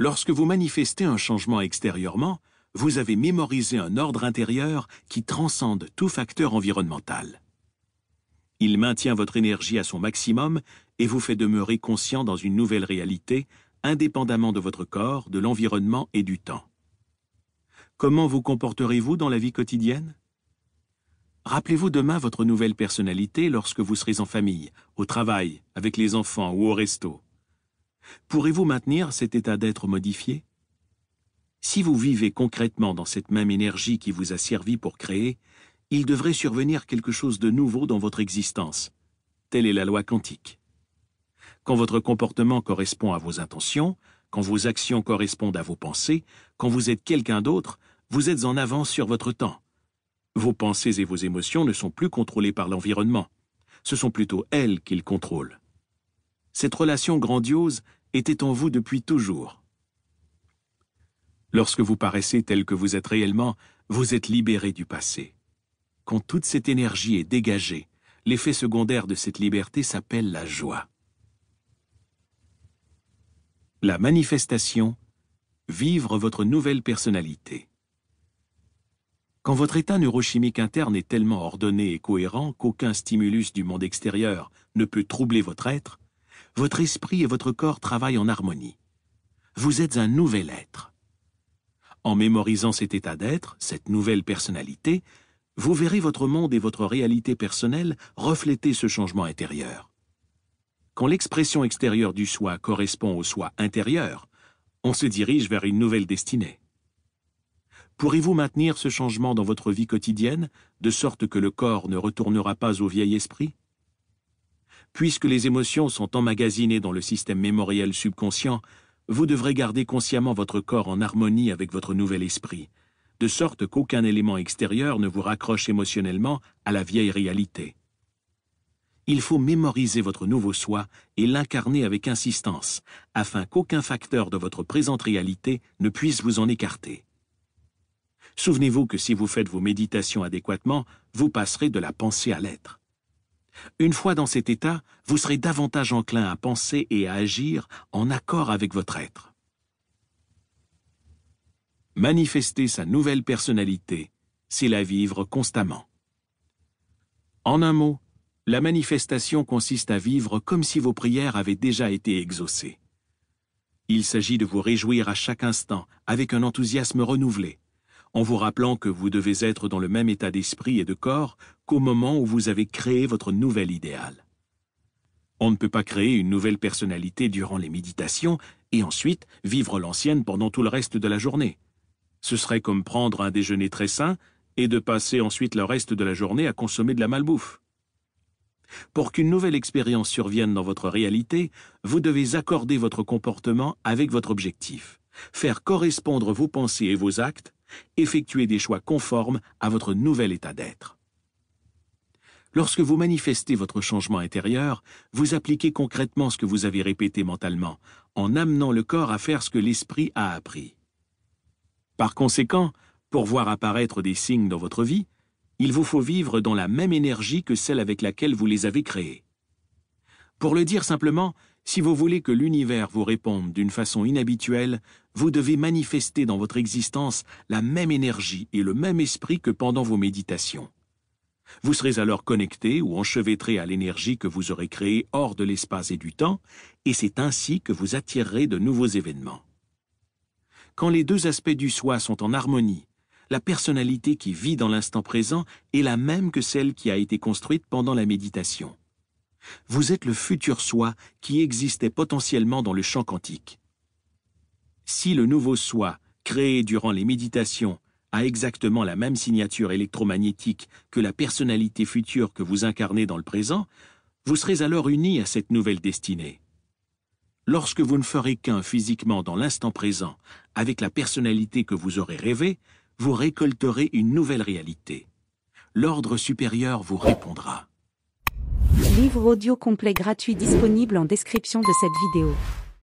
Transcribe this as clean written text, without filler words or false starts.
Lorsque vous manifestez un changement extérieurement, vous avez mémorisé un ordre intérieur qui transcende tout facteur environnemental. Il maintient votre énergie à son maximum et vous fait demeurer conscient dans une nouvelle réalité, indépendamment de votre corps, de l'environnement et du temps. Comment vous comporterez-vous dans la vie quotidienne? Rappelez-vous demain votre nouvelle personnalité lorsque vous serez en famille, au travail, avec les enfants ou au resto. Pourrez-vous maintenir cet état d'être modifié? Si vous vivez concrètement dans cette même énergie qui vous a servi pour créer, il devrait survenir quelque chose de nouveau dans votre existence. Telle est la loi quantique. Quand votre comportement correspond à vos intentions, quand vos actions correspondent à vos pensées, quand vous êtes quelqu'un d'autre, vous êtes en avance sur votre temps. Vos pensées et vos émotions ne sont plus contrôlées par l'environnement. Ce sont plutôt elles qu'ils contrôlent. Cette relation grandiose était en vous depuis toujours. Lorsque vous paraissez tel que vous êtes réellement, vous êtes libéré du passé. Quand toute cette énergie est dégagée, l'effet secondaire de cette liberté s'appelle la joie. La manifestation, vivre votre nouvelle personnalité. Quand votre état neurochimique interne est tellement ordonné et cohérent qu'aucun stimulus du monde extérieur ne peut troubler votre être, votre esprit et votre corps travaillent en harmonie. Vous êtes un nouvel être. En mémorisant cet état d'être, cette nouvelle personnalité, vous verrez votre monde et votre réalité personnelle refléter ce changement intérieur. Quand l'expression extérieure du soi correspond au soi intérieur, on se dirige vers une nouvelle destinée. Pourrez-vous maintenir ce changement dans votre vie quotidienne, de sorte que le corps ne retournera pas au vieil esprit? Puisque les émotions sont emmagasinées dans le système mémoriel subconscient, vous devrez garder consciemment votre corps en harmonie avec votre nouvel esprit, de sorte qu'aucun élément extérieur ne vous raccroche émotionnellement à la vieille réalité. Il faut mémoriser votre nouveau soi et l'incarner avec insistance, afin qu'aucun facteur de votre présente réalité ne puisse vous en écarter. Souvenez-vous que si vous faites vos méditations adéquatement, vous passerez de la pensée à l'être. Une fois dans cet état, vous serez davantage enclin à penser et à agir en accord avec votre être. Manifester sa nouvelle personnalité, c'est la vivre constamment. En un mot, la manifestation consiste à vivre comme si vos prières avaient déjà été exaucées. Il s'agit de vous réjouir à chaque instant avec un enthousiasme renouvelé, en vous rappelant que vous devez être dans le même état d'esprit et de corps qu'au moment où vous avez créé votre nouvel idéal. On ne peut pas créer une nouvelle personnalité durant les méditations et ensuite vivre l'ancienne pendant tout le reste de la journée. Ce serait comme prendre un déjeuner très sain et de passer ensuite le reste de la journée à consommer de la malbouffe. Pour qu'une nouvelle expérience survienne dans votre réalité, vous devez accorder votre comportement avec votre objectif, faire correspondre vos pensées et vos actes, effectuer des choix conformes à votre nouvel état d'être. Lorsque vous manifestez votre changement intérieur, vous appliquez concrètement ce que vous avez répété mentalement, en amenant le corps à faire ce que l'esprit a appris. Par conséquent, pour voir apparaître des signes dans votre vie, il vous faut vivre dans la même énergie que celle avec laquelle vous les avez créés. Pour le dire simplement, si vous voulez que l'univers vous réponde d'une façon inhabituelle, vous devez manifester dans votre existence la même énergie et le même esprit que pendant vos méditations. Vous serez alors connecté ou enchevêtré à l'énergie que vous aurez créée hors de l'espace et du temps, et c'est ainsi que vous attirerez de nouveaux événements. Quand les deux aspects du soi sont en harmonie, la personnalité qui vit dans l'instant présent est la même que celle qui a été construite pendant la méditation. Vous êtes le futur soi qui existait potentiellement dans le champ quantique. Si le nouveau soi, créé durant les méditations, a exactement la même signature électromagnétique que la personnalité future que vous incarnez dans le présent, vous serez alors unis à cette nouvelle destinée. Lorsque vous ne ferez qu'un physiquement dans l'instant présent avec la personnalité que vous aurez rêvée, vous récolterez une nouvelle réalité. L'ordre supérieur vous répondra. Livre audio complet gratuit disponible en description de cette vidéo.